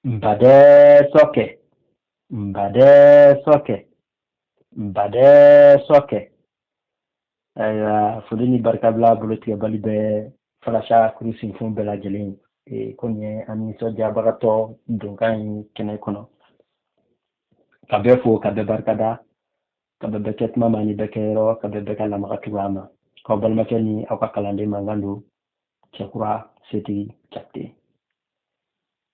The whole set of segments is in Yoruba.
mbade soke, mbade soke, mbade soke. Fudeni barkabla bolotiga bali be falasha kurusin fun bela jelen konye ani soja bagato dunkan kene kono kabe fo kabe barkada kabe beket mama ni bekero kabe bekala makatuama ko balmakeni akakalande mangandu chekura seti chapte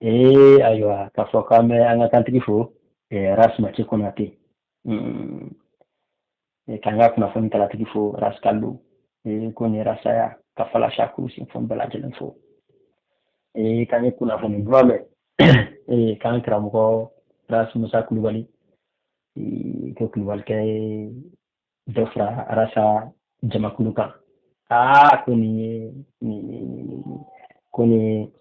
aywa kafokame anga kantikifo rasma chekonate kanga kuna foni kala tikifo raskallu koni rasaya kafala shaku sin fon bela jelen fo kanye kuna foni duame kan kramko ras musa kulubali ko kulubal kay dofra rasa jama kuluka koni koni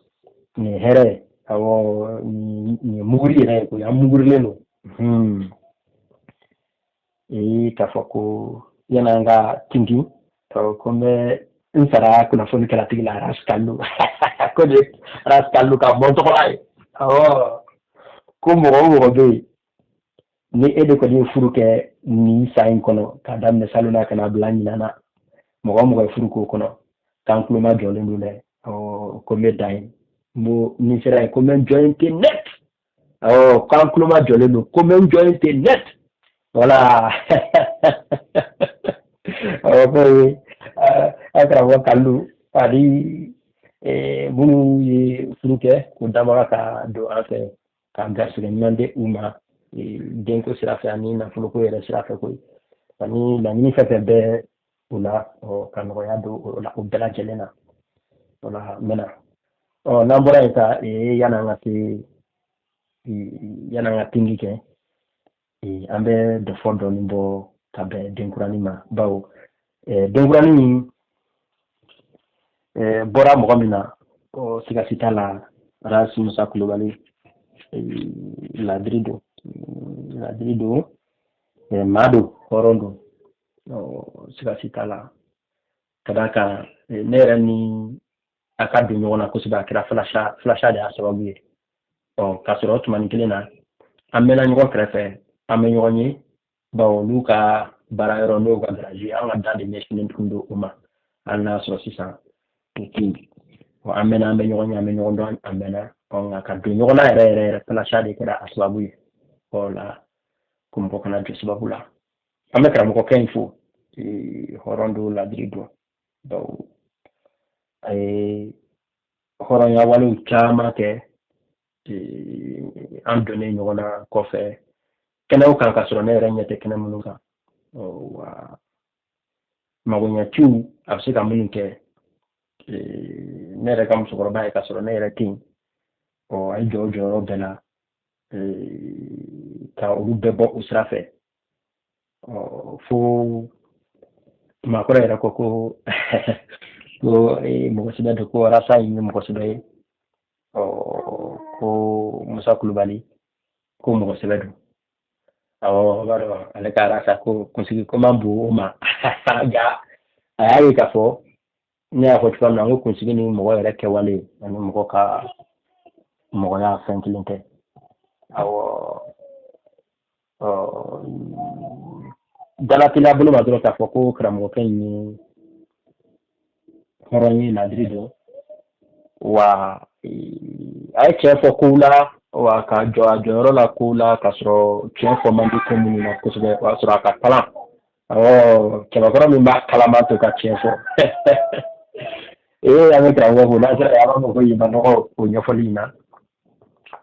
ni here awo ni muguri re ko ya muguri leno kafako yana nga tingi to kome insara kuna foni kala tigila raskallu ko de raskallu ka monto ko ay ko mo be ni ede ko ni furuke ni sayin kono ka damne saluna kana blanyi nana mo furu ko kono kan kuma jole ndule ko medain mo ni sera ko men jointe net kan kuma jole no ko men jointe net voilà ko akra kallu ali bunu yi furuke ko damara ka do ake ka gasre mande uma denko sirafe ani na fulo ko yere sirafe ko ani la ni fa be ula kan ko yado la ko bela jelena wala mena nambora ita yana ngati ngike ambe de fondo nimbo tabe denkurani ma bawo denkurani bora mogomina siga sitala ras musa kulubali ladrido mado horondo siga sitala kadaka nera ni akadu nyona kusiba kira flasha de asababu ye kasoro tumani kelena amena nyoko krefe amenyonyi bawo luka bara no ga graji anga dande machine ndundo uma alna so sisa ki amena amenyondo amena on akadu nyona ere flasha de kira asababu ye la kumko kana sababu la amekra mko kenfu horondo la drido bawo horon ya walu chama ke andone nyona kofe kena ukan kasoro ne ranyete kena munuka wa magonya chu absika munke ne re kam sokoro bae kasoro ne retin ay jojo bela ka urube bo usrafe fu makore ra koko ko mo sida de ko rasa yin mo sida ko musa kulubali ko mo sida do baro ale ka rasa ko konsigi ko mambu ma ga ayi ka fo ni a ko tfam na ko konsigi ni mo wala ke wale ani mo ka mo ya fankilinte dalatila bulu ma do ka fo ko kramo ken ni horonyi ladrido wa ay chefo kula wa ka joro la kula kasro chefo mandi komuni na kusbe wa sura ka pala kema kora mi ma kala ma to ka chefo ame trawo ko na sera ya mo ko yima no ko nyofolina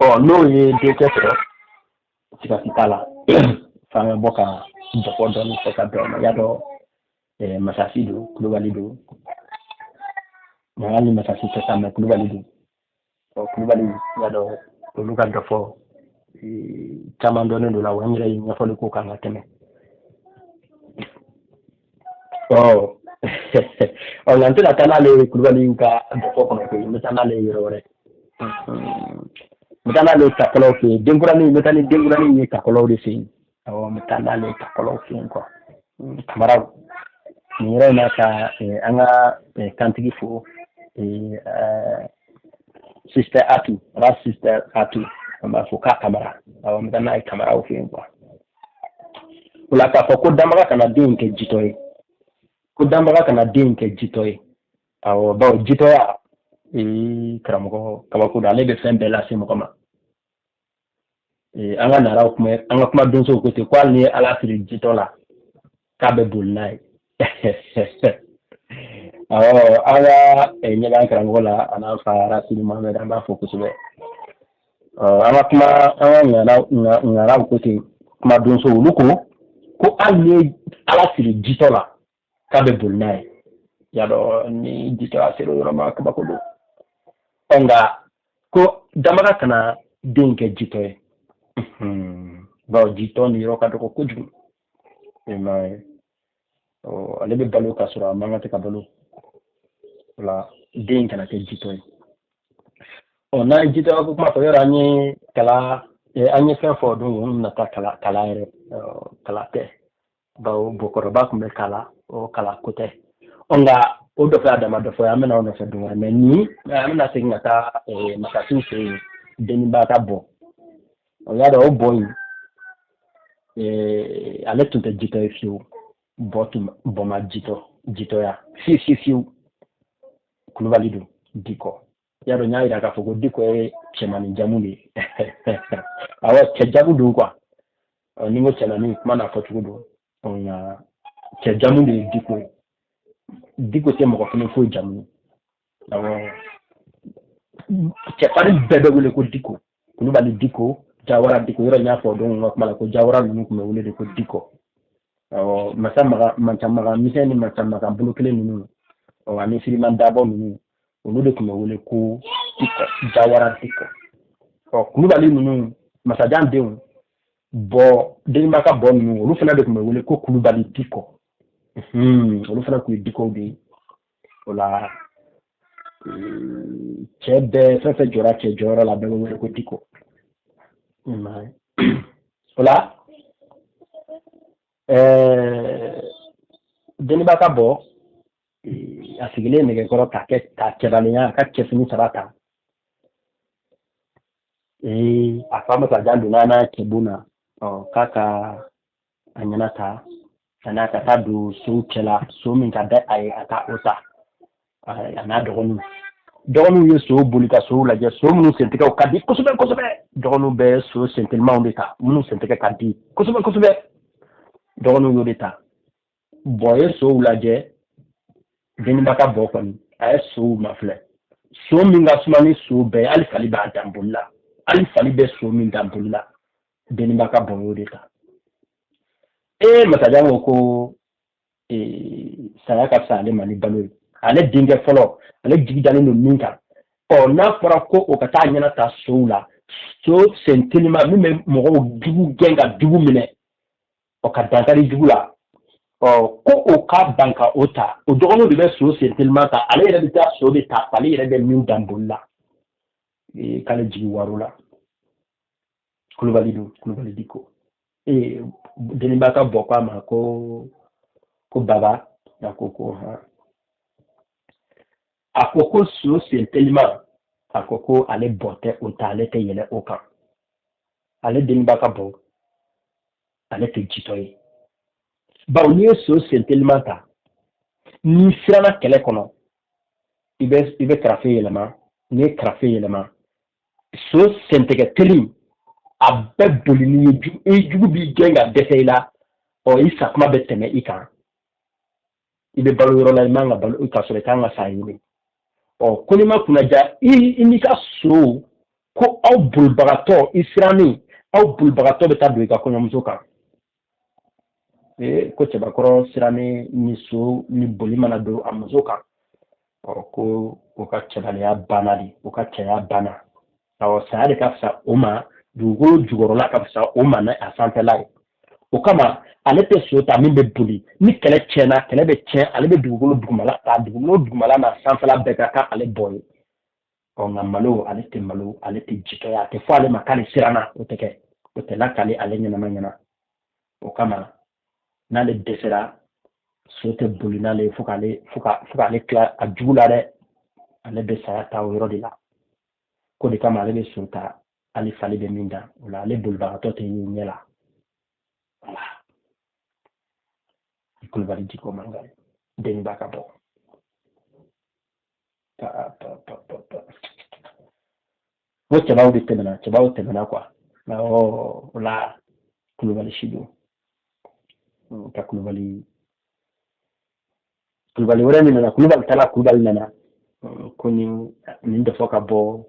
no ye de chefo sika sitala fa boka joko don ko ka do ya do masasido kulubalido ngali masasito sama kulubalido kulubali yado luka dofo chama ndone ndo la wanyira nyafole ko kanga teme nanti la tana le kulubali ka dofo kono ko mutana le yorore mutana le takolo ke dengurani mutani dengurani ni takolo de sin mutana le takolo ke ko kamara ni re na ka anga kantigi fo sister Atu, ras sister Atu, amba fo ka kamera awa mi kana kamera o fi quoi wala ka fo ko damaga kana din ke jitoy ko damaga kana din ke jitoy awa ba jitoya karamogo kabako da lebe fen bela se mo kama anga nara kuma anga kuma don so ko te kwal ni ala firi jitola ka be bulnai awa anga nyaba karamogo la ana fa rasuli muhammad amba fo ko sube anga kuma anga ngara ko te kuma don so luko ko alni ala firi jitola ka be bulnai ya do ni jitola se ro ma kabako do onga ko damaga kana dinke jitoy ba jito ni roka to ko kuju mai o alebe balu ka sura manga te ka balu la dinke na ke jitoy ona jito ko ma to yara ni kala anyi fe fo do na ta kala ere kala te ba bokoro ba kumbe kala o kala kote onga o do fa adama do fo ya mena ono fe do me ni amena se ngata makatu se deni ba ta bo o ya do boy ale tunte jito fiu botum boma jito ya fiu kulubalidu diko ya do nyaira ka fogo diko chemani jamuni awa chejabu du kwa ni ngo chenani kuma na fotugo on chejamu de diko te mo ko fo jamu awa chepari bebe wule ko diko kulubali diko jawara diko yoro nya fo don ngok mala ko jawara nu ko wule de ko diko awa masama manchama miseni manchama bulukele nu o ani filiman dabo nu onu de ko wule ko diko jawara diko o kulubali nu masajan de bo de maka bon nu olu fana de ko wule ko kulubali diko olu fana ko diko de ola chebe fefe jora la bego wele ko diko ola deni baka bo asigile nege koro ta kebalinya ka kefini sarata afama ta jandu nana kebuna kaka anyanata sanata tadu so kela so min ka da ay ata ota ana dogonu yo so bulika so la je so munu sente ka kadi ko sobe dogonu be so sentiment de ta munu sente ka kadi ko sobe dogonu yo de ta boye so la je deni baka bokon ay so mafle so min ga sumani so be ali fali ba dambulla ali fali be so min dambulla deni baka boyo de ta matajango ko saya ka sale mani balo ale dinge folo ale digidani no minka na fara ko o kata nyana ta soula so sentinima mi mo dugu genga dugu mine o ka dankari dugu la ko o ka banka ota o dogono de so sentinima ta ale ere bita so be ta ale ere be min dambulla kala jigi warula kulubali diko deni baka bokwa ma ko baba na koko akoko so sentelima akoko ale bote otale te yele oka ale deni baka bo ale te jitoyi ba oni so sentelima ta ni sirana kele kono ibe krafe yelema ni krafe yelema so senteke telim abe bolini jugu bi genga desela o isa kuma beteme ika ibe balu yoro la manga balu ika so letanga sayini o kunima kunaja inika so ko au bulbagato israni au bulbagato betadu ika konya muzoka ko cheba koro sirani ni so ni bolima na do amuzoka o ko ka cheba ya banali o ka cheba bana o saade ka sa oma dugolo jugorola ka fisa o mana asante lai o kama ale te so ta min be buli ni kele chena kele be chen ale be dugolo dugumala na sanfala be ka ale boy o ngamalo ale te jikaya te fo ale makali sirana o te la kali ale nyana manyana o kama na le desera so te buli na le fuka ale kla ajula de ale be sa ta o yoro de la ko de kama ale be so ta ale fali bɛ min da o la ale bolibagatɔ tɛ ye ɲɛ la voilà Kulubali Diko Mangare Deniba ka bɔ o cɛbaw de tɛmɛna quoi o la Kulubali Sido ka Kulubali wɛrɛ min nana Kulubali tala Kulubali nana ko nin dɔ fɔ ka bɔ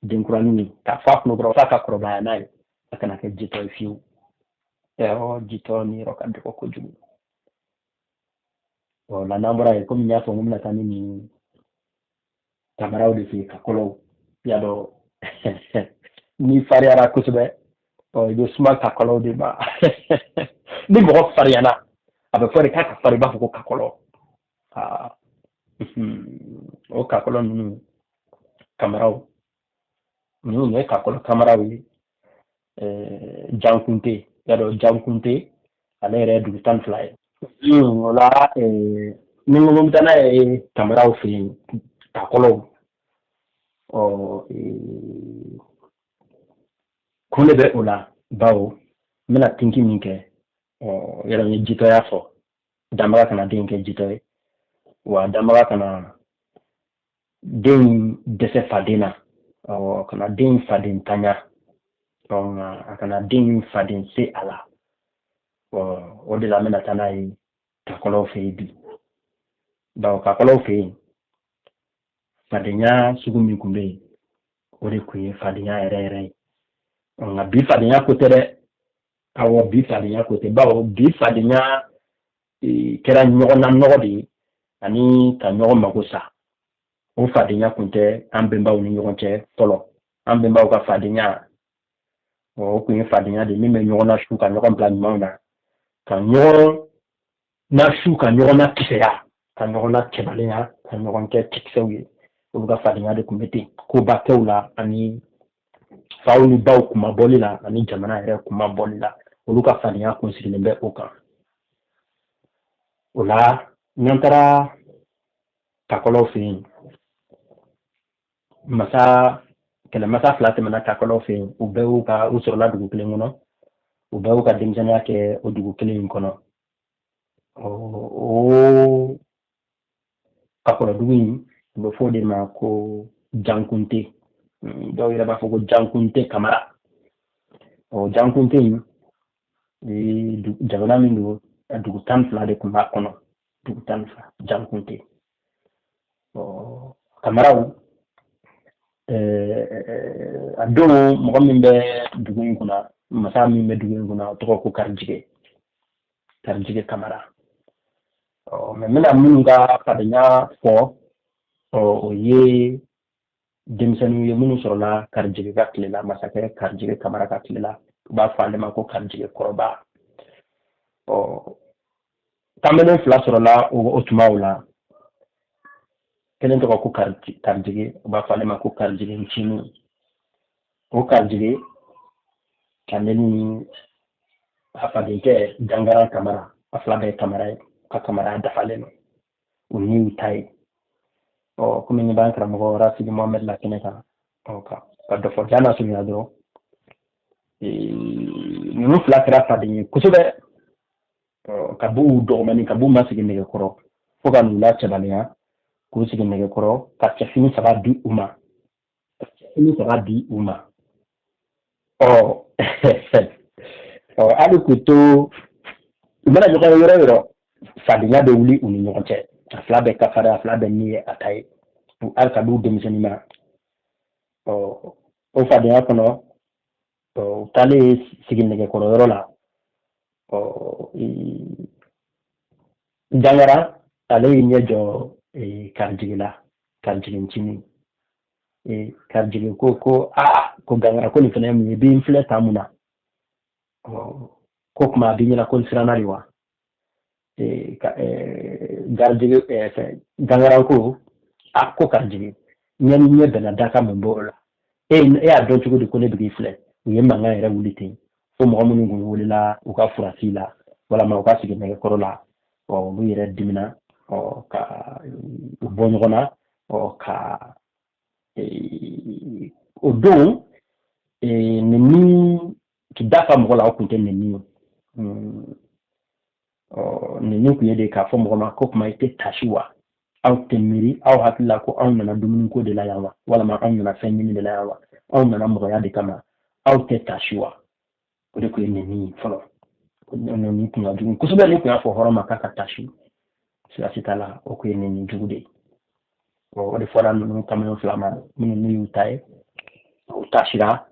denkuranin k'a fɔ a kunokɔrɔ f'a ka kɔrɔbaya n'a ye a kana kɛ jitɔ ye fiyewu jitɔ ni yɔrɔ ka dɔgɔ kojugu la n'an bɔra yen komi n y'a fɔ n ko bɛna taa ni nin kamaraw de fɛ yen ka kɔlɔw y'a dɔn ni fariyara kosɛbɛ i bɛ suma ka kɔlɔw de ma ni mɔgɔ fariyana a bɛ fɔ de k'a ka fari i b'a fɔ ko ka kɔlɔ o ka kɔlɔ ninnu kamaraw ninnu ye ka kɔlɔ kamaraw ye Jankunte y'a dɔn Jankunte ale yɛrɛ ye dugu 12 ye o la ni n ko n bɛ taa n'a ye kamaraw fɛ yen ka kɔlɔw ko ne bɛ o la bawo n bɛna tinki min kɛ yɛrɛ n ye jitɔya fɔ danbaga kana den kɛ jitɔ ye wa danbaga kana den dɛsɛ faden na kana den faden tanya a kana den faden se a la o de la n bɛna taa n'a ye kakɔlɔw fɛ yen bi bawo kakɔlɔw fɛ yen fadenya sugu min tun bɛ yen o de tun ye fadenya yɛrɛ yɛrɛ ye nka bi fadenya ko tɛ dɛ awɔ bi fadenya ko tɛ bawo bi fadenya kɛra ɲɔgɔn na nɔgɔ de ye ani ka ɲɔgɔn mago sa o fadenya tun tɛ an bɛnbaw ni ɲɔgɔn cɛ fɔlɔ an bɛnbaw ka fadenya o tun ye fadenya de min bɛ ɲɔgɔn na su ka ɲɔgɔn bila ɲumanw na ka ɲɔgɔn na su ka ɲɔgɔn na kisɛya ka ɲɔgɔn na kɛbalenya ka ɲɔgɔn kɛ kisɛw ye olu ka fadenya de tun bɛ ten koba kɛw la ani faw ni baw kumabɔli la ani jamana yɛrɛ kumabɔli la olu ka fadenya kun sigilen bɛ o kan o la n'an taara kakɔlɔw fɛ yen kɛlɛmasa 2 tɛmɛna kakɔlɔw fɛ yen u sɔrɔla dugu kelen kɔnɔ u bɛɛ y'u ka denmisɛnninya kɛ o dugu kelen in kɔnɔ o kakɔlɔdugu in u bɛ fɔ o de ma ko Jankunte dɔw yɛrɛ b'a fɔ ko Jankunte Kamara Jankunte in jamana min don dugu 12 de tun b'a kɔnɔ dugu 12 Jankunte Kamaraw a don mɔgɔ min bɛ dugu in kɔnɔ masa min bɛ dugu in kɔnɔ o tɔgɔ ko Karijige Kamara mɛ n bɛna minnu ka fadenya fɔ o ye denmisɛnninw ye minnu sɔrɔla Karijige ka tile la masakɛ Karijige Kamara ka tile la u b'a fɔ ale ma ko Karijige kɔrɔba kamalen 2 sɔrɔla o tumaw la kelen tɔgɔ ko Karijige u b'a fɔ ale ma ko Karijige Ncinin o Karijige ale ni a fadenkɛ Dangaran Kamara a 2 bɛɛ ye Kamara ye ka Kamara dafalen don u ni y'u ta ye komi n b'an karamɔgɔ Rasidi Mohamɛd la kɛnɛ kan ka dɔ fɔ jaa n'a surunya dɔrɔn ninnu 2 kɛra faden ye kosɛbɛ ka b'u dɔgɔmani ka b'u ma sigi nɛgɛkɔrɔ fo ka n'u lacɛbaliya k'u sigi nɛgɛkɔrɔ ka cɛfini 3 di u ma hali k'u to u mana ɲɔgɔn ye yɔrɔ yɔrɔ fadenya bɛ wuli u ni ɲɔgɔn cɛ a 2 bɛɛ ka farin a 2 bɛɛ ni ye a ta ye hali ka d'u denmisɛnnin ma o fadenya kɔnɔ u taalen sigi nɛgɛkɔrɔ yɔrɔ la Dangara ale y'i ɲɛ jɔ Karijige la Karijige Ncinin Karijige ko ko Dangara ko nin fana ye mun ye bi n filɛ tan mun na ko tuma a b'i ɲɛna ko n siranna de wa Dangara ko ko Karijige ɲɛ bɛnna daka mun b'o la e y'a dɔn cogo di ko ne bɛ k'i filɛ u ye mankan yɛrɛ wuli ten fo mɔgɔ minnu kun welela u ka furasi la walama u ka sigi nɛgɛkɔrɔ la olu yɛrɛ dimina ka u bɔ ɲɔgɔn na ka o don nini qui dafa mɔgɔ la o kun tɛ nini nini kun ye de k'a fɔ mɔgɔ ma ko kuma i tɛ tasi wa aw tɛ miiri aw hakili la ko anw nana dumuni ko de la yan wa walama anw nana fɛn ɲini de la yan wa anw nana mɔgɔya de kama aw tɛ tasi wa o de kun ye nini fɔlɔ nini kun ka jugu kosɛbɛ ne kun y'a fɔ hɔrɔn ma k'a ka tasi sirasi t'a la o kun ye nini jugu de ye o de fɔra ninnu kamalen fila ma minnu n'u y'u ta ye u tasira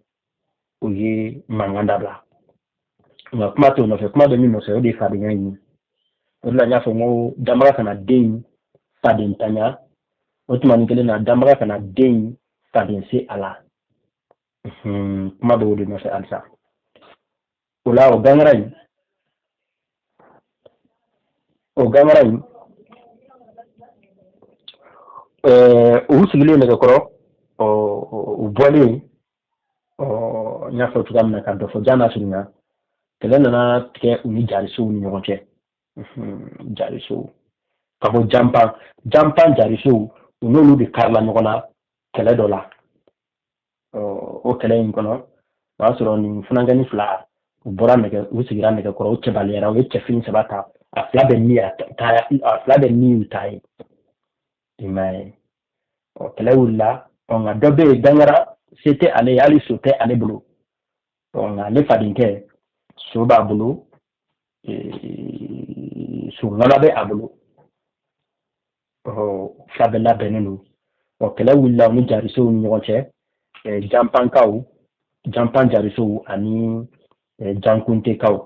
o ye mankan dabila nka kuma t'o nɔfɛ kuma bɛ min nɔfɛ o de ye fadenya ɲini o de la n y'a fɔ n ko danbaga kana den faden tanya o tumani kelen na danbaga kana den faden se a la kuma bɛ o de nɔfɛ halisa o la o gangara in u sigilen nɛgɛkɔrɔ u bɔlen n y'a fɔ cogoya min na ka dɔ fɔ jana surunya kɛlɛ nana tigɛ u ni jarisow ni ɲɔgɔn cɛ jarisow ka bɔ janpan jarisow u n'olu de karila ɲɔgɔn na kɛlɛ dɔ la o kɛlɛ in kɔnɔ o y'a sɔrɔ nin funankɛni fila u sigira nɛgɛkɔrɔ u cɛbaliyara u ye cɛfini saba ta a fila bɛ ni y'u ta ye i m'a ye kɛlɛ wulila nka dɔ bɛ yen dangara se tɛ ale ye hali so tɛ ale bolo nka ale fadenkɛ so b'a bolo so nɔnɔ bɛ a bolo fila bɛɛ labɛnnen don kɛlɛ wulila u ni jarisow ni ɲɔgɔn cɛ janpan jarisow ani jankuntekaw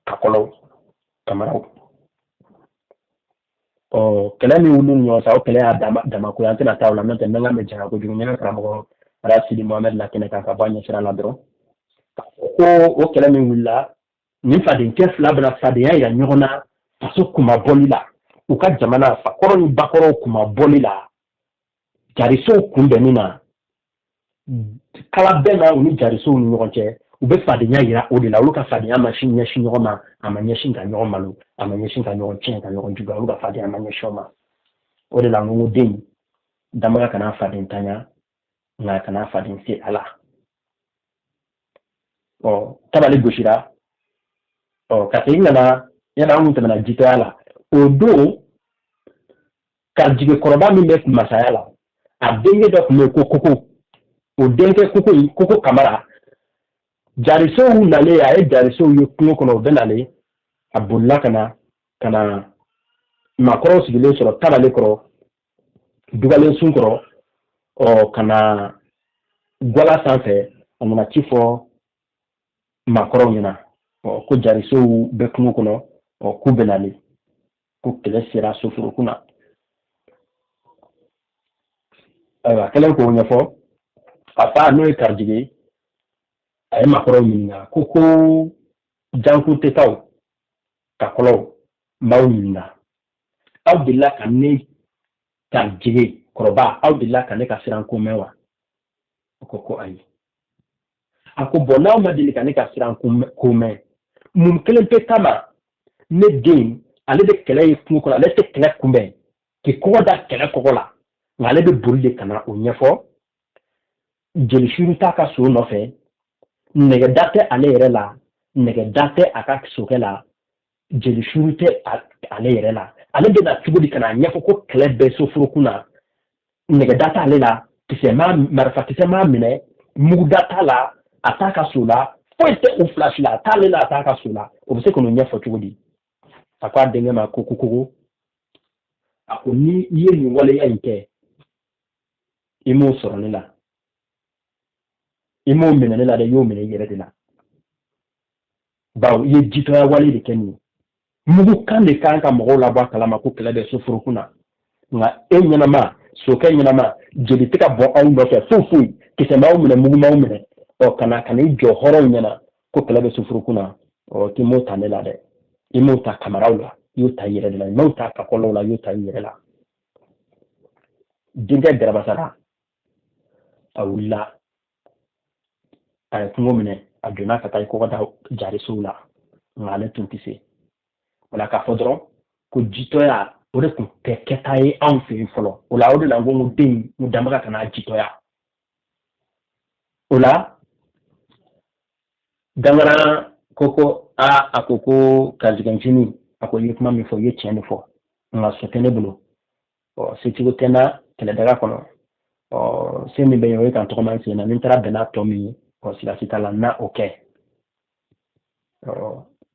kakɔlɔw kamaraw kɛlɛ min wuli ni ɲɔgɔn cɛ o kɛlɛ y'a damako ye an tɛna taa o la n'o tɛ n bɛ janya kojugu n karamɔgɔ ala sidi mohamɛd la kɛnɛ kan ka bɔ a ɲɛsira la dɔrɔn ko o kɛlɛ min wulila nin fadenkɛ fila bɛna fadenya yira ɲɔgɔn na faso kuma bɔli la u ka jamana fakɔrɔ ni bakɔrɔw kuma bɔli la jarisow kunbɛnni na kala bɛɛ na u ni jarisow ni ɲɔgɔn cɛ u bɛ fadenya yira o de la olu ka fadenya ma ɲɛsin ɲɔgɔn ma a ma ɲɛsin ka ɲɔgɔn malo a ma ɲɛsin ka ɲɔgɔn tiɲɛ ka ɲɔgɔn juguya olu ka fadenya ma ɲɛsin o ma o de la n ko den danbaga kana faden tanya nka kana faden se a la tabali gosira ka segin ka na yana an kun tɛmɛna jitɔya la o don karijigekɔrɔba min bɛ masaya la a denkɛ dɔ tun bɛ ko koko o denkɛ koko kamara jarisow nalen a ye jarisow ye kungo kɔnɔ o bɛ nalen a bolila ka na maakɔrɔw sigilen sɔrɔ tabale kɔrɔ dugalen sun kɔrɔ ka na gwala sanfɛ a nana ci fɔ maakɔrɔw ɲɛna ko jarisow bɛ kungo kɔnɔ k'u bɛ nalen ko kɛlɛ sera soforokun na ayiwa kɛlen k'o ɲɛfɔ a fa n'o ye karijige a ye maakɔrɔw ɲininka ko jankuntekaw kakɔlɔw m'aw ɲininka aw delila ka ne karijige kɔrɔba aw delila ka ne ka siranko mɛn wa o ko ayi a ko bɔn n'aw ma deli ka ne ka siranko mɛn mun kelen pe kama ne den ale bɛ kɛlɛ ye kungo kɔnɔ ale tɛ kɛlɛ kunbɛn k'i kɔgɔ da kɛlɛ kɔgɔ la nka ale bɛ boli de ka na o ɲɛfɔ jeli suru t'a ka so nɔfɛ nɛgɛda tɛ ale yɛrɛ la nɛgɛda tɛ a ka sokɛ la jeli suru tɛ ale yɛrɛ la ale bɛ na cogo di ka na ɲɛfɔ ko kɛlɛ bɛ soforokun na nɛgɛda t'ale la marifakisɛ m'a minɛ muguda t'a la a t'a ka so la foyi tɛ o fila si la a t'ale la a t'a ka so la o bɛ se k'o ɲɛfɔ cogo di a ko a denkɛ ma ko a ko ni i ye nin waleya in kɛ i m'o sɔrɔ ne la i m'o minɛ ne la dɛ i y'o minɛ i yɛrɛ de la bawo i ye jitɔya wale de kɛ nin ye mugu kan de kan ka mɔgɔw labɔ a kalama ko kɛlɛ bɛ soforokun na nka e ɲɛnama sokɛ ɲɛnama jeli tɛ ka bɔ aw nɔfɛ foyi kisɛ m'aw minɛ mugu m'aw minɛ kana i jɔ hɔrɔnw ɲɛna ko kɛlɛ bɛ soforokun na k'i m'o ta ne la dɛ i m'o ta kamaraw la i y'o ta i yɛrɛ de la i m'o ta kakɔlɔw la i y'o ta i yɛrɛ la denkɛ garabasara a wulila a ye kungo minɛ a donna ka taa i kɔgɔ da jarisow la nka ale tun tɛ se o la k'a fɔ dɔrɔn ko jitɔya o de tun tɛ kɛta ye anw fɛ yen fɔlɔ o la o de la n ko den n danbaga kana jitɔya o la Gangara koko akoko kaziganjini ako yekuma mi fo ye tiɲɛ fo nga so tene bolo setigo tena kele daga kono se min bɛ yen o ye kan tɔgɔ man sen na ni taara bɛnna tɔ min ye sigasi t'a la na o kɛ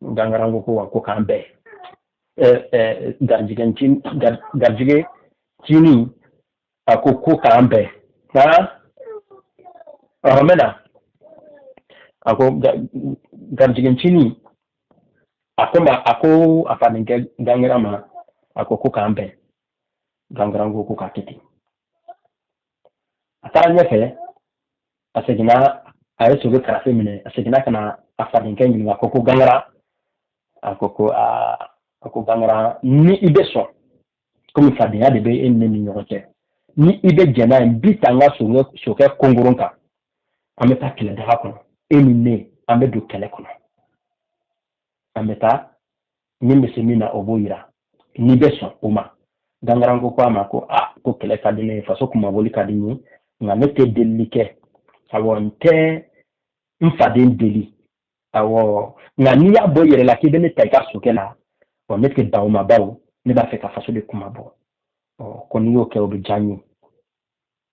gangara ko wa ko k'an bɛɛ garijigɛ cini a ko k'an bɛɛ mɛna a ko garijigɛ cini a ko a faden kɛ gangara ma a ko k'an bɛɛ gangara ko k'a kɛ ten a taara ɲɛfɛ a seginna a ye sogo karafe minɛ a seginna ka na a fadenkɛ ɲininka a ko gangara a ko gangara ni i bɛ sɔn komi fadenya de bɛ e ni ne ni ɲɔgɔn cɛ ni i bɛ jɛn n'a ye bi ta n ka sokɛ konkoron kan an bɛ taa kɛlɛdaga kɔnɔ e ni ne an bɛ don kɛlɛ kɔnɔ an bɛ taa min bɛ se min na o b'o yira n'i bɛ sɔn o ma gangara ko a ma ko ko kɛlɛ ka di ne ye faso kumaboli ka di n ye nka ne tɛ delili kɛ awɔ n tɛ n faden deli awɔ nka n'i y'a bɔ i yɛrɛ la k'i bɛ ne ta i ka sokɛ la ne tɛ ban o ma bawo ne b'a fɛ ka faso de kuma bɔ ko n'i y'o kɛ o bɛ diya n ye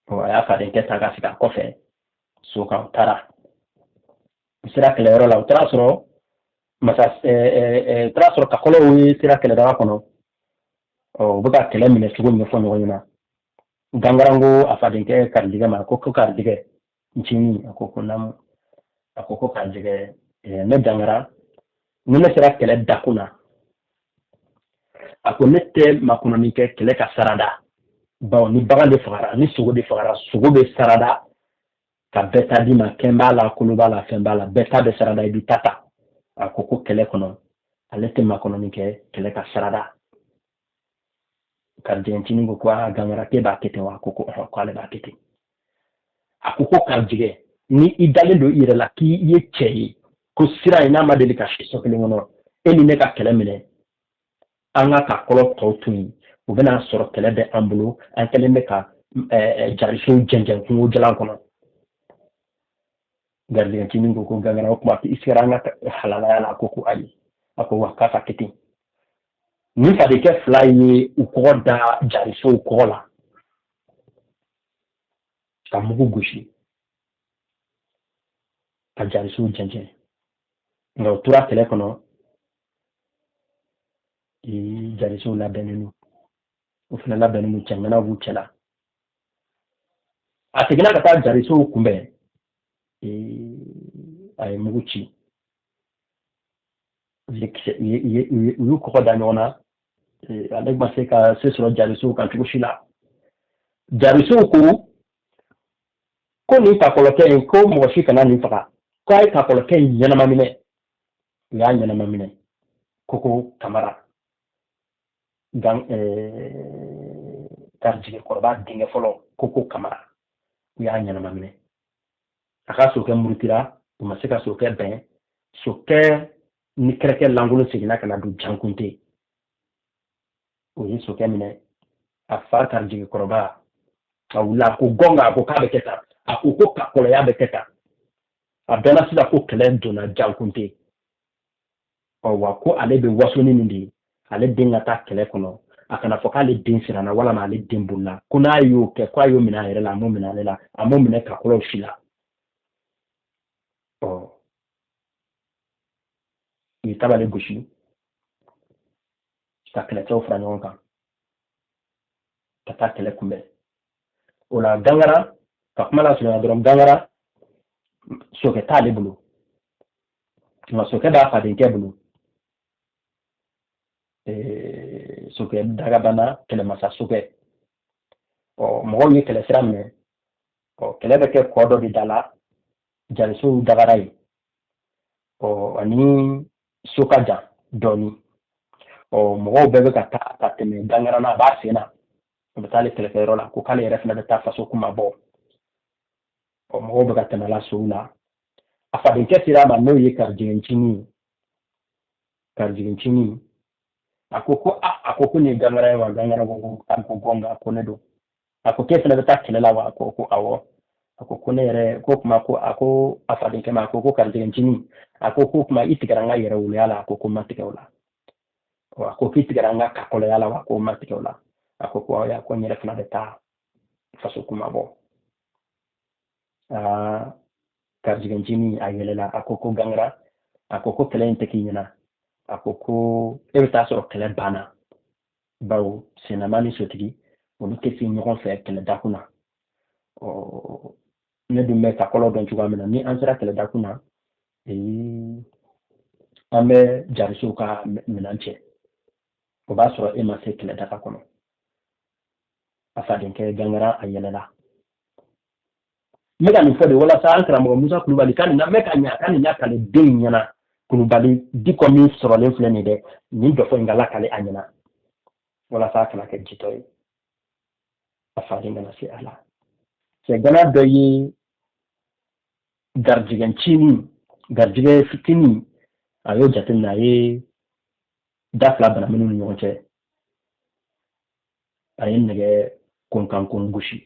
a y'a fadenkɛ ta ka sigi a kɔfɛ so kan u taara u sera kɛlɛyɔrɔ la u taara sɔrɔ taara sɔrɔ kakɔlɔw ye sera kɛlɛdaga kɔnɔ u bɛ ka kɛlɛ minɛ cogo ɲɛfɔ ɲɔgɔn ɲɛna gangarango a fadenkɛ karijigɛ ma ko karijigɛ ncini a ko naamu a ko karijigɛ ne dangara ni ne sera kɛlɛ dakun na a ko ne tɛ makɔnɔni kɛ kɛlɛ ka sarada bawo ni bagan de fagara ni sogo de fagara sogo bɛ sarada ka bɛɛ ta di ma kɛn b'a la kolo b'a la fɛn b'a la bɛɛ ta bɛ sarada i b'i ta ta a ko kɛlɛ kɔnɔ ale tɛ makɔnɔni kɛ kɛlɛ ka sarada karijigɛncinin ko gangara k'e b'a kɛ ten wa ko ale b'a kɛ ten a ko karijigɛ ni i dalen don i yɛrɛ la k'i ye cɛ ye ko sira in n'a ma deli ka si so kelen kɔnɔ e ni ne ka kɛlɛ minɛ an ka kɔlɔ tɔw to yen u bɛna sɔrɔ kɛlɛ bɛ an bolo an kɛlen bɛ ka jarisow jɛnjɛn kungo jalan kɔnɔ garijigɛncinin ko gangara o kuma i sera an ka halalaya la a ko ayi a ko wa k'a ka kɛ ten ni fadenkɛ fila ye u kɔgɔ da jarisow kɔgɔ la ka mugu gosi ka jarisow jɛnjɛn nka u tora kɛlɛ kɔnɔ jarisow labɛnnen don o fana labɛnnen don cɛŋana b'u cɛla a seginna ka taa jarisow kunbɛn a ye mugu ci u y'u kɔgɔ da ɲɔgɔn na ale ma se ka se sɔrɔ jarisow kan cogo si la jarisow ko nin kakɔlɔkɛ in ko mɔgɔ si kana nin faga ko a ye kakɔlɔkɛ in ɲɛnama minɛ u y'a ɲɛnama minɛ ko kamara garijigɛ kɔrɔba denkɛ fɔlɔ ko kamara u y'a ɲɛnama minɛ a ka sokɛ murutira u ma se ka sokɛ bɛn sokɛ ni kɛrɛkɛ lankolon seginna ka na don jankunte o ye sokɛ minɛ a fa karijigɛ kɔrɔba a wulila a ko gɔnga a ko k'a bɛ kɛ tan a ko kakɔlɔya bɛ kɛ tan a dɔnna sisan ko kɛlɛ donna jankunte wa ko ale bɛ waso ni nin de ye ale den ka taa kɛlɛ kɔnɔ a kana fɔ k'ale den siranna walama ale den bolila ko n'a y'o kɛ k'a y'o minɛ a yɛrɛ la a m'o minɛ ale la a m'o minɛ kakɔlɔw si la u ye tabale gosi ka kɛlɛcɛw fara ɲɔgɔn kan ka taa kɛlɛ kunbɛn o la gangara ka kuma lasurunya dɔrɔn gangara sokɛ t'ale bolo nka sokɛ b'a fadenkɛ bolo sokɛ dagabana kɛlɛmasa sokɛ mɔgɔw ye kɛlɛ sira minɛ kɛlɛ bɛ kɛ kɔ dɔ de da la jarisow dagara ye ani so ka jan dɔɔni mɔgɔw bɛɛ bɛ ka taa ka tɛmɛ gangara na a b'a sen na o bɛ taa ale kɛlɛkɛyɔrɔ la ko k'ale yɛrɛ fana bɛ taa faso kuma bɔ mɔgɔw bɛ ka tɛmɛ a la sow la a fadenkɛ sera a ma n'o ye karijigɛncinin a ko nin ye gangara ye wa gangara ko gɔnga ko ne don a ko k'e fana bɛ taa kɛlɛ la wa ko awɔ ako ko ne yɛrɛ ko kuma ko ako a fadenkɛ ma ko karisigɛncinin ako ko kuma i tigɛra n ka yɛrɛ woloya la ko ma tigɛ o la a ko k'i tigɛra n ka kakɔlɔya la wa ko ma tigɛ o la a ko ko n yɛrɛ fana bɛ taa faso kuma bɔ karisigɛncinin a yɛlɛla a ko gangara a ko kɛlɛ in tɛ k'i ɲɛna a ko e bɛ taa sɔrɔ kɛlɛ banna bawo senama ni sotigi olu tɛ se ɲɔgɔn fɛ kɛlɛ dakun na ne dun bɛ ka kɔlɔ dɔn cogoya min na ni an sera kɛlɛ dakun na an bɛ jarisow ka minɛn cɛ o b'a sɔrɔ e ma se kɛlɛ daga kɔnɔ a fadenkɛ gangara a yɛlɛla n bɛ ka nin fɔ de walasa an karamɔgɔ Musa Kulubali ka nin na n bɛ ka ɲa ka nin lakale den ɲɛna Kulubali Diko min sɔrɔlen filɛ nin dɛ nin dɔfɔ in ka lakale a ɲɛna walasa a kana kɛ jitɔ ye a faden kana se a la cɛgana dɔ ye garijɛgɛ fitinin a y'o jateminɛ a ye da fila bana minnu ni ɲɔgɔn cɛ a ye nɛgɛ konkankon gosi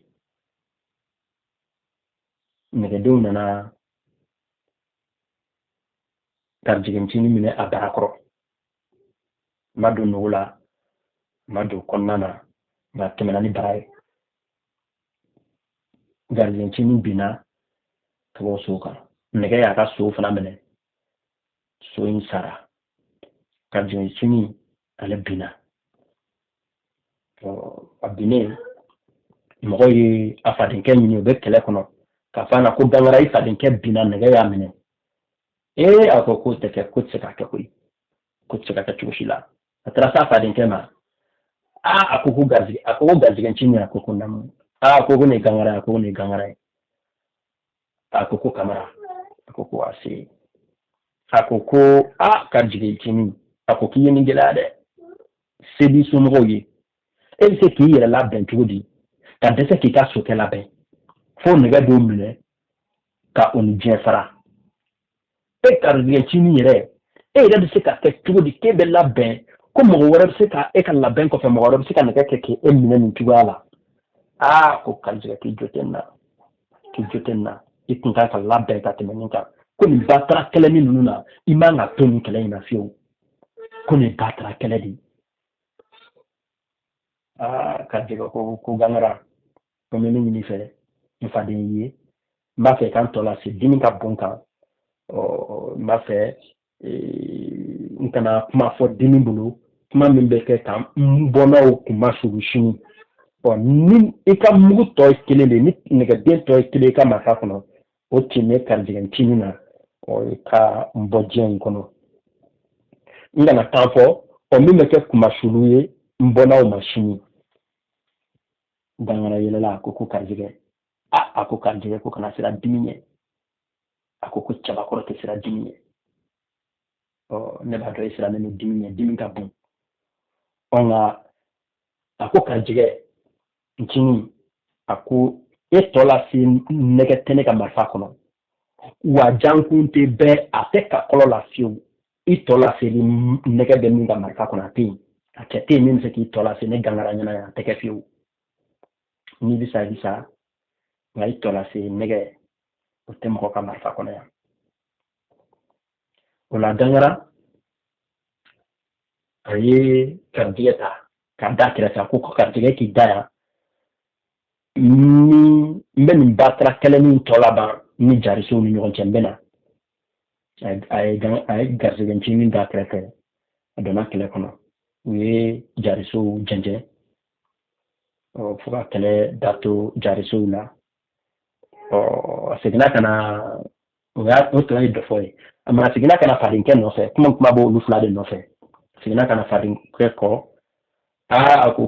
nɛgɛdenw nana garijɛgɛncinin minɛ a barakɔrɔ ma don nugu la ma don kɔnɔna na nka tɛmɛna ni bara ye garijɛgɛncinin binna ka bɔ so kan nɛgɛ y'a ka so fana minɛ so in sara garijɛgɛncinin ale binna a binnen mɔgɔw ye a fadenkɛ ɲini u bɛ kɛlɛ kɔnɔ k'a fɔ a na ko gangara i fadenkɛ binna nɛgɛ y'a minɛ a ko k'o tɛ kɛ ko tɛ se ka kɛ koyi ko tɛ se ka kɛ cogo si la a taara s'a fadenkɛ ma a ko ko garijɛgɛncinin a ko namu a ko nin gangara ye a ko nin gangara ye a ko kamara a ko ase a ko garijɛgɛncinin a ko k'i ye nin gɛlɛya dɛ se b'i somɔgɔw ye e bɛ se k'i yɛrɛ labɛn cogo di ka dɛsɛ k'i ka sokɛ labɛn fo nɛgɛ dɔw minɛ ka o ni diɲɛ fara e garijɛgɛncinin yɛrɛ e yɛrɛ bɛ se ka kɛ cogo di k'e bɛ labɛn ko mɔgɔ wɛrɛ bɛ se ka e ka labɛn kɔfɛ mɔgɔ wɛrɛ bɛ se ka nɛgɛ kɛ k'e minɛ nin cogoya la ko garijɛgɛ k'i jo tɛ nin na i kun kan ka labɛn ka tɛmɛ nin kan ko nin ba taara kɛlɛ min ninnu na i man ka to nin kɛlɛ in na fiyewu ko nin ba taara kɛlɛ de garijɛgɛ ko gangara ko n bɛ min ɲini fɛ n faden ye n b'a fɛ k'an tɔ lase dimi ka bon kan n b'a fɛ n kana kuma fɔ dimi bolo kuma min bɛ kɛ ka n bɔnnaw kun ma sugu sini ni i ka mugu tɔ ye kelen de ni nɛgɛden tɔ ye kelen i ka marifa kɔnɔ o tin ne garijɛgɛncinin na ka n bɔ diɲɛ in kɔnɔ n kana taa fɔ min bɛ kɛ kumasulu ye n bɔnnaw ma sini dangana yɛlɛla a ko garijɛgɛ a ko garijɛgɛ ko kana sira dimi ɲɛ a ko cɛbakɔrɔ tɛ sira dimi ɲɛ ne b'a dɔn e sira ne ni dimi ɲɛ dimi ka bon nka a ko garijɛgɛ ncinin a ko e tɔ lase nɛgɛ tɛ ne ka marifa kɔnɔ wa jankun tɛ bɛɛ a tɛ ka kɔlɔ la fiyewu i tɔ lase nɛgɛ bɛ min ka marifa kɔnɔ a tɛ yen a kɛ tɛ yen min bɛ se k'i tɔ lase ne gangara ɲɛna yan a tɛ kɛ fiyewu n'i bɛ sa i bɛ sa nka i tɔ lase nɛgɛ o tɛ mɔgɔ ka marifa kɔnɔ yan o la gangara a ye garijɛgɛ ta k'a da kɛrɛfɛ a ko garijɛgɛ k'i da yan n bɛ nin ba taara kɛlɛ min tɔ laban ni jarisow ni ɲɔgɔn cɛ n bɛ na a ye garijɛgɛncinin da kɛrɛfɛ a donna kɛlɛ kɔnɔ u ye jarisow jɛnjɛn fo ka kɛlɛ da to jarisow la a seginna ka na o tɔ ye dɔfɔ ye a seginna ka na fadenkɛ nɔfɛ kuma b'o olu fila de nɔfɛ a seginna ka na fadenkɛ kɔ a ko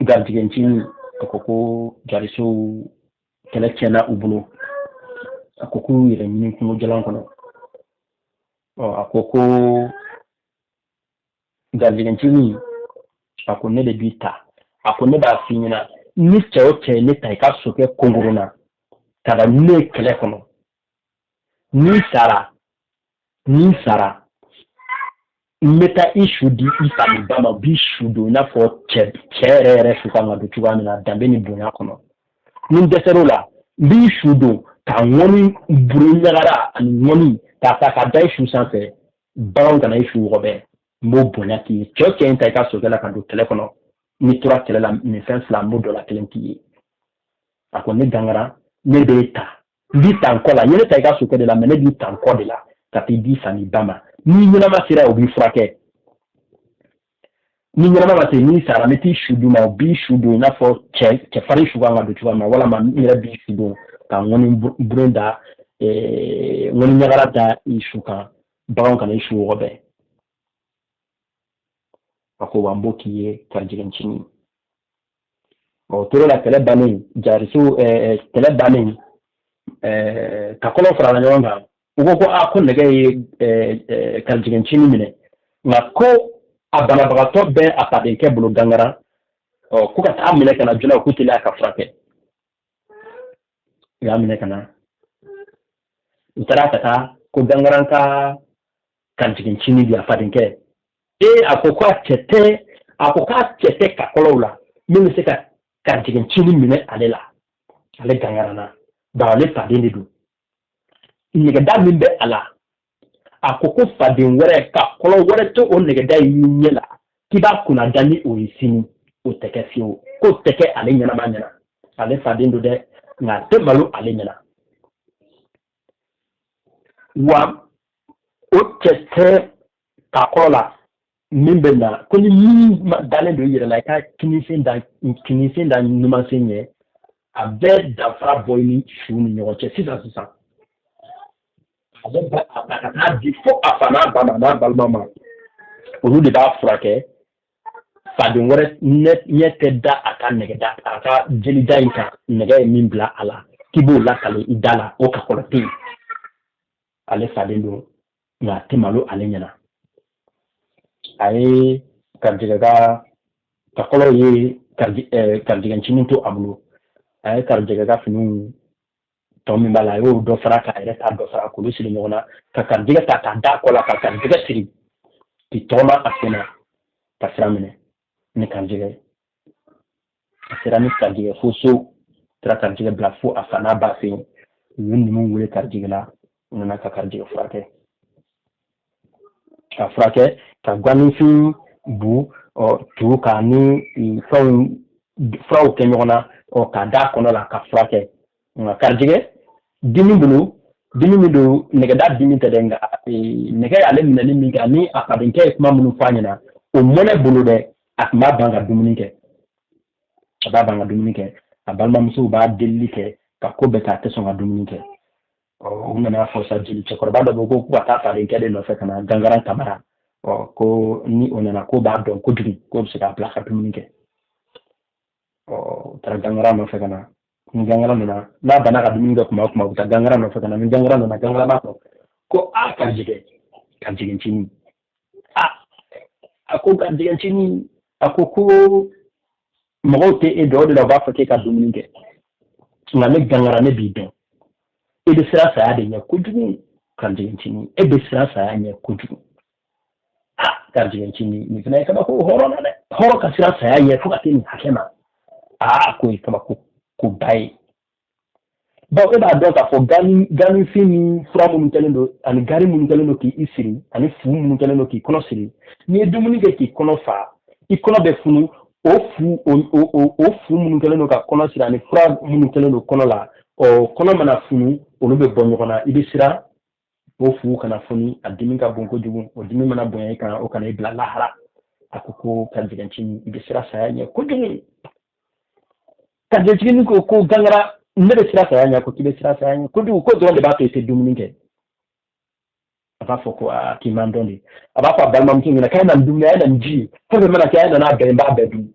garijɛgɛncinin a ko jarisow kɛlɛ tiɲɛna u bolo a ko k'u yɛrɛ ɲini kungo jalan kɔnɔ a ko garijɛgɛncinin a ko ne de b'i ta a ko ne b'a f'i ɲɛna ni cɛ o cɛ ye ne ta i ka sokɛ kongoro na ka na ne ye kɛlɛ kɔnɔ ni sara n bɛ taa i su di i fa ni ba ma u b'i su don i n'a fɔ cɛ yɛrɛ su kan ka don cogoya min na danbe ni bonya kɔnɔ nin dɛsɛr'o la n b'i su don ka ŋɔni buru ɲagara ani ŋɔni k'a ta ka da i su sanfɛ baganw kana i su wɔgɔbɛ n b'o bonya k'i ye cɛ o cɛ in ta i ka sokɛ la ka don kɛlɛ kɔnɔ n'i tora kɛlɛ la nin fɛn fila n b'o dɔ la kelen k'i ye a ko ne gangara ne b'e ta n b'i ta n kɔ la n ye ne ta i ka sokɛ de la mɛ ne b'i ta n kɔ de la ka t'i di sanni ba ma n'i ɲɛnama sera o b'i furakɛ ni ɲɛnama ma se n'i sara ne t'i su d'u ma o b'i su don i n'a fɔ cɛfarin su kan ka don cogoya min na walama n yɛrɛ b'i su don ka ŋɔni buren da ŋɔni ɲagara da i su kan baganw kana i su wɔgɔbɛ a ko wa n b'o k'i ye karijigɛncinin o tora la kɛlɛ bannen jariso kɛlɛ bannen ka kɔnɔ farala ɲɔgɔn kan u ko ko nɛgɛ ye karijigɛncinin minɛ nka ko a banabagatɔ bɛ a fadenkɛ bolo gangara ko ka taa minɛ ka na joona k'u teliya ka furakɛ u y'a minɛ ka na u taara ka taa ko gangaran ka karijigɛncinin di a fadenkɛ a ko k'a cɛ tɛ kakɔlɔw la min bɛ se ka karijigɛncinin minɛ ale la ale gangarana ba ale faden de don nɛgɛda min bɛ a la a ko faden wɛrɛ ka kɔlɔ wɛrɛ to o nɛgɛda yi ɲɛ la k'i b'a kunna da ni o ye sini o tɛ kɛ fiyewu k'o tɛ kɛ ale ɲɛnama ɲɛna ale faden don dɛ nka a tɛ malo ale ɲɛna wa o cɛ tɛ ka kɔlɔ la min bɛ na ko ni min dalen don i yɛrɛ la i ka kinifɛn da numansen ɲɛ a bɛ danfara bɔ i ni su ni ɲɔgɔn cɛ sisan a ka taa di fo a fa n'a ba ma n'a balima ma olu de b'a furakɛ faden wɛrɛ ɲɛ tɛ da a ka nɛgɛda a ka jelida in kan nɛgɛ ye min bila a la k'i b'o lakale i da la o ka kɔrɔ te yen ale faden don nka a tɛ malo ale ɲɛna a ye karijigɛ ka kɔlɔ ye karijigɛncinin to a bolo a ye karijigɛ ka finiw tɔ min b'a la a y'o dɔ fara k'a yɛrɛ ta dɔ fara k'olu siri ɲɔgɔn na ka karijigɛ ta k'a da kɔ la ka karijigɛ siri k'i tɔgɔma a sen na ka sira minɛ ni karijigɛ a sera ni karijigɛ fo so taara karijigɛ bila fo a fa n'a ba fɛ yen u ye numu wele karijigɛ la u nana ka karijigɛ furakɛ ka furakɛ ka ganifin bu tu k'a ni furaw kɛ ɲɔgɔn na k'a da kɔnɔ la ka furakɛ nka karijigɛ dimi min don nɛgɛda dimi tɛ dɛ nka nɛgɛ y'ale minɛli min kɛ ani a fadenkɛ ye kuma minnu f'a ɲɛna o mɔnɛ bolo dɛ a tun b'a ban ka dumuni kɛ a balimamusow b'a delili kɛ ka ko bɛɛ kɛ a tɛ sɔn ka dumuni kɛ u nana fɔ sa jeli cɛkɔrɔba dɔ bɛ ko ka taa fadenkɛ de nɔfɛ ka na gangaran kamara ko ni o nana ko b'a dɔn kojugu ko bɛ se k'a bila ka dumuni kɛ u taara gangaran nɔfɛ ka na ni gangaran nana n'a banna ka dumuni kɛ kuma o kuma u bɛ taa gangaran nɔfɛ ka na ni gangaran nana gangaran b'a fɔ ko karijigɛncinin a ko karijigɛncinin a ko mɔgɔw tɛ e dɔn o de la u b'a fɔ k'e ka dumuni kɛ nka ne gangara ne b'i dɔn e bɛ siran saya de ɲɛ kojugu karijigɛncinin e bɛ siran saya ɲɛ kojugu karijigɛncinin nin fana ye kabako hɔrɔn na dɛ hɔrɔn ka siran saya ɲɛ fo ka se nin hakɛ ma k'o ye kabako ko ba ye bawo e b'a dɔn k'a fɔ ganifin ni fura minnu kɛlen don ani gari minnu kɛlen don k'i siri ani fu minnu kɛlen don k'i kɔnɔ siri n'i ye dumuni kɛ k'i kɔnɔ fa i kɔnɔ bɛ funu o fu minnu kɛlen don ka kɔnɔ siri ani fura minnu kɛlen don kɔnɔ la kɔnɔ mana funu olu bɛ bɔ ɲɔgɔn na i bɛ siran o fu kana funu a dimi ka bon kojugu o dimi mana bonya i kan o kana i bila lahara a ko karijigɛncinin i bɛ siran saya ɲɛ kojugu karijigɛncinin ko gangara ne bɛ siran saya ɲɛ ko k'i bɛ siran saya ɲɛ kojugu ko dɔrɔn de b'a to i tɛ dumuni kɛ a b'a fɔ ko k'i man dɔn de a b'a fɔ a balimamuso ɲɛna k'a ye na dumuni a ye na ni ji ye fɛn fɛn mana kɛ a ye na n'a bɛɛ n b'a bɛɛ dun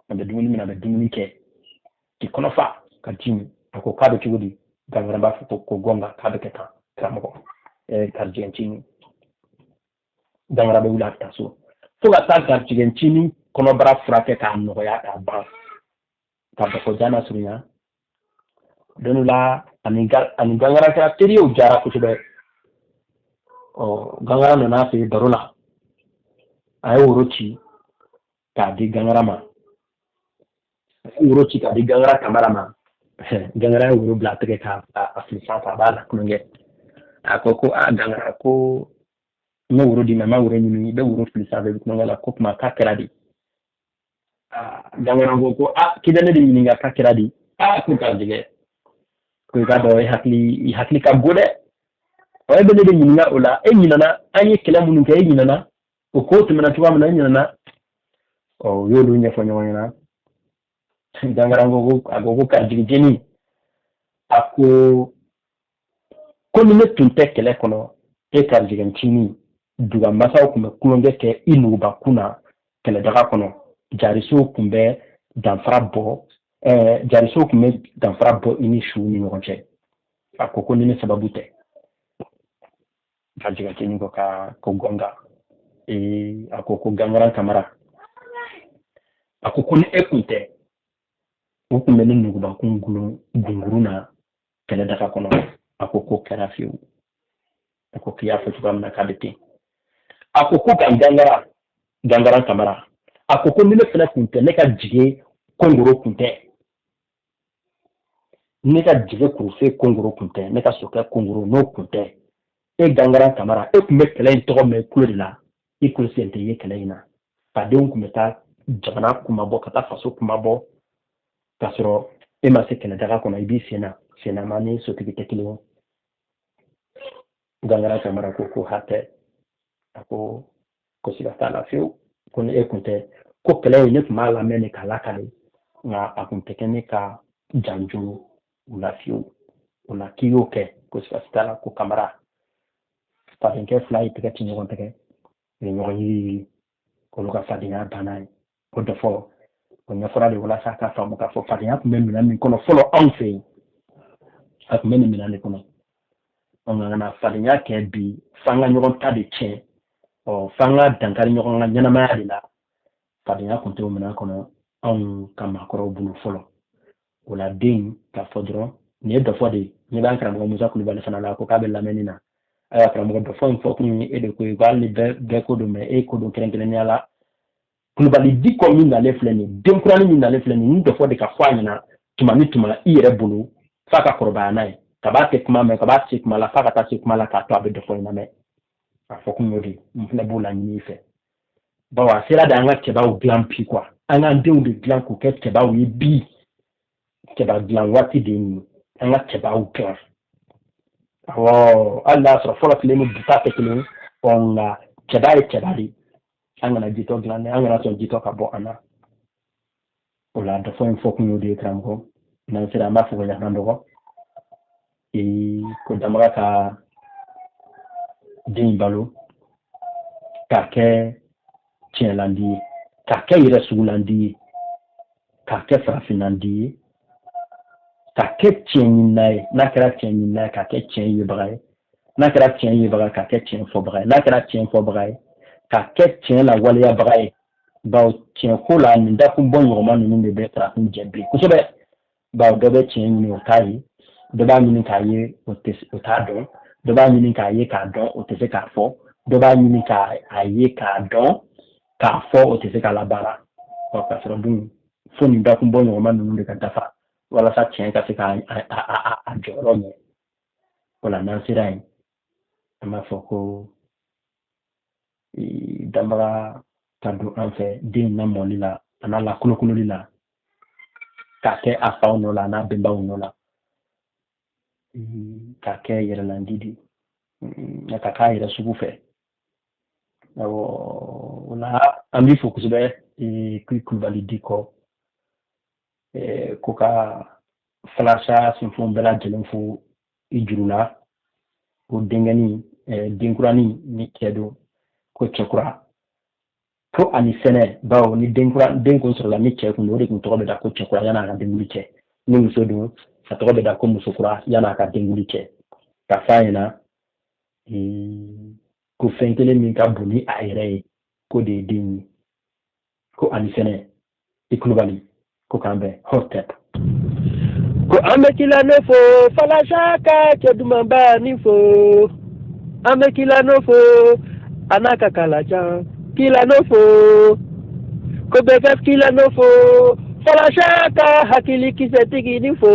a bɛ dumuni min a bɛ dumuni kɛ k'i kɔnɔ fa ka ji min a ko k'a bɛ cogo di gangara b'a fɔ ko gɔnga k'a bɛ kɛ tan karamɔgɔ karijigɛncinin gangara bɛ wuli a bɛ taa so fo ka taa karijigɛncinin kɔnɔbara furakɛ k'a nɔgɔya k'a ban k'a bɛ fɔ jana surunya don dɔ la ani gangara kɛra teriyew jara kosɛbɛ gangara nana fɛ baro la a ye woro ci k'a di gangara ma wuro ci ka di gangara kamara ma gangara wuro bla tege ka afisa ta bala kunge akoko a gangara ko no wuro di ma wuro ni be wuro filisa be kunga la ko ma ka keradi gangara ko kidane di ni ga ka keradi ko ka dige ko ka do hakli ka gode o be de ni nga ola e ni nana anyi kele mun ke ni nana o ko tumana tuwa mun ni nana o yodu nya fanyo na gangara agogo ka jini ako ko ni ne tunte kele kono e ka jigantini duga masaw kuma kulonge ke inu ba kuna kele daga kono jariso kumbe danfara bo jariso kumbe danfara bo ini shu ni ngonje ako ko ni ne sababu te ka jigantini ko gonga ako ko gangara kamara ako ko ni ekunte o kun bɛ ne nuguba kun gunguru na kɛlɛ daga kɔnɔ a ko kɛra fiyewu a ko k'i y'a fɔ cogoya min na k'a bɛ ten a ko ka gangara kamara a ko ni ne fana kun tɛ ne ka jigi kongoro kun tɛ ne ka jigi kurufe kongoro kun tɛ ne ka sokɛ kongoro n'o kun tɛ e gangara kamara e kun bɛ kɛlɛ in tɔgɔ mɛn kulo de la i kulo sen tɛ ye kɛlɛ in na fadenw kun bɛ taa jamana kumabɔ ka taa faso kumabɔ k'a sɔrɔ e ma se kɛlɛ daga kɔnɔ i b'i senna ma ni sotigi tɛ kelen ye gangara kamara ko hatɛ a ko siga t'a la fiyewu ko ni e kun tɛ ko kɛlɛ in ne tun b'a lamɛn de k'a lakale nka a kun tɛ kɛ ne ka janjo u la fiyewu o la k'i y'o kɛ ko siga t'a la ko kamara fadenkɛ fila ye tɛgɛ ci ɲɔgɔn tɛgɛ u ye ɲɔgɔn yiri k'olu ka fadenya banna ye o dɔ fɔ o ɲɛfɔra de walasa k'a faamu k'a fɔ fadenya tun bɛ minɛn min kɔnɔ fɔlɔ anw fɛ yen a tun bɛ nin minɛn de kɔnɔ nka na fadenya kɛ bi f'an ka ɲɔgɔn ta de tiɲɛ f'an ka dankari ɲɔgɔn ka ɲɛnamaya de la fadenya tun tɛ o minɛn kɔnɔ anw ka maakɔrɔw bolo fɔlɔ o la den k'a fɔ dɔrɔn nin ye dɔ fɔ de ne b'an karamɔgɔ Musa Kulubali fana la ko k'a bɛ lamɛnni na a y'a karamɔgɔ dɔ fɔ in fɔ kun ye e de ko ye k'ale bɛɛ ko don mɛ e ko don kɛrɛnkɛrɛnnenya la Kulubali di kɔ min nalen filɛ nin denkuranin min nalen filɛ nin dɔ fɔ de ka fɔ a ɲɛna tuma ni tuma i yɛrɛ bolo f'a ka kɔrɔbaya n'a ye ka b'a kɛ kuma mɛn ka b'a se kuma la f'a ka taa se kuma la k'a to a bɛ dɔ fɔ ɲɛna mɛ a fɔ kun y'o de n fana b'o laɲini i fɛ bawo a sera de an ka cɛbaw dilan bi quoi an k'an denw de dilan k'u kɛ cɛbaw ye bi cɛba dilan waati de ye nin an ka cɛbaw dilan awɔ hali n'a sɔrɔ fɔlɔ tile ni bi ta tɛ kelen nka cɛba ye cɛba de an kana jitɔ dilan dɛ an kana sɔn jitɔ ka bɔ an na o la dɔ fɔ in fɔ kun y'o de ye karamɔgɔ n'an sera an b'a fɔ ko ɲaman dɔgɔ ko damaga ka den balo k'a kɛ tiɲɛlandi ye k'a kɛ yɛrɛ sugulandi ye k'a kɛ farafinnandi ye k'a kɛ tiɲɛ ɲinina ye n'a kɛra tiɲɛ ɲinina ye k'a kɛ tiɲɛ yebaga ye n'a kɛra tiɲɛ yebaga k'a kɛ tiɲɛ fɔbaga ye n'a kɛra tiɲɛ fɔbaga ye k'a kɛ tiɲɛ lawaleyabaga ye bawo tiɲɛ ko la nin dakun bɔ ɲɔgɔnma ninnu de bɛ farafin jɛ bi kosɛbɛ bawo dɔ bɛ tiɲɛ ɲini o t'a ye dɔ b'a ɲini k'a ye o t'a dɔn dɔ b'a ɲini k'a ye k'a dɔn o tɛ se k'a fɔ dɔ b'a ɲini k'a ye k'a dɔn k'a fɔ o tɛ se k'a labaara k'a sɔrɔ dun fo nin dakun bɔ ɲɔgɔnma ninnu de ka dafa walasa tiɲɛ ka se k'a jɔyɔrɔ ɲɛ o la n'an sera yen an b'a fɔ ko danbaga ka don an fɛ den lamɔli la a n'a lakolokololi la k'a kɛ a faw nɔ la a n'a bɛnbaw nɔ la k'a kɛ yɛrɛlandi de ka k'a yɛrɛ sugu fɛ awɔ o la an b'i fo kosɛbɛ Kulubali di kɔ ko ka falasa sinfɛnw bɛɛ lajɛlen fo i juru la ko denkɛnin denkuranin ni cɛ don ko cɛkura ko ani fɛnɛ bawo ni den kun sɔrɔla ni cɛ kun o de kun tɔgɔ bɛ da ko cɛkura yan'a ka denkuli cɛ ni muso don a tɔgɔ bɛ da ko musokura yan'a ka denkuli cɛ ka f'a ɲɛna ko fɛn kelen min ka bon ni a yɛrɛ ye ko de ye den ye ko ani fɛnɛ i Kulubali ko k'an bɛn hotep ko an bɛ k'i la ne fo falasa ka cɛ dumanba ni fo an bɛ k'i la ne fo a n'a ka kala can k'i la ne fo ko bɛɛ ka k'i la ne fo Falasha ka hakili kisɛ tigini fo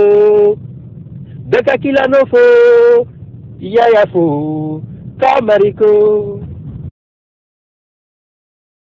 bɛɛ ka kila no fo yaya fo ka mariko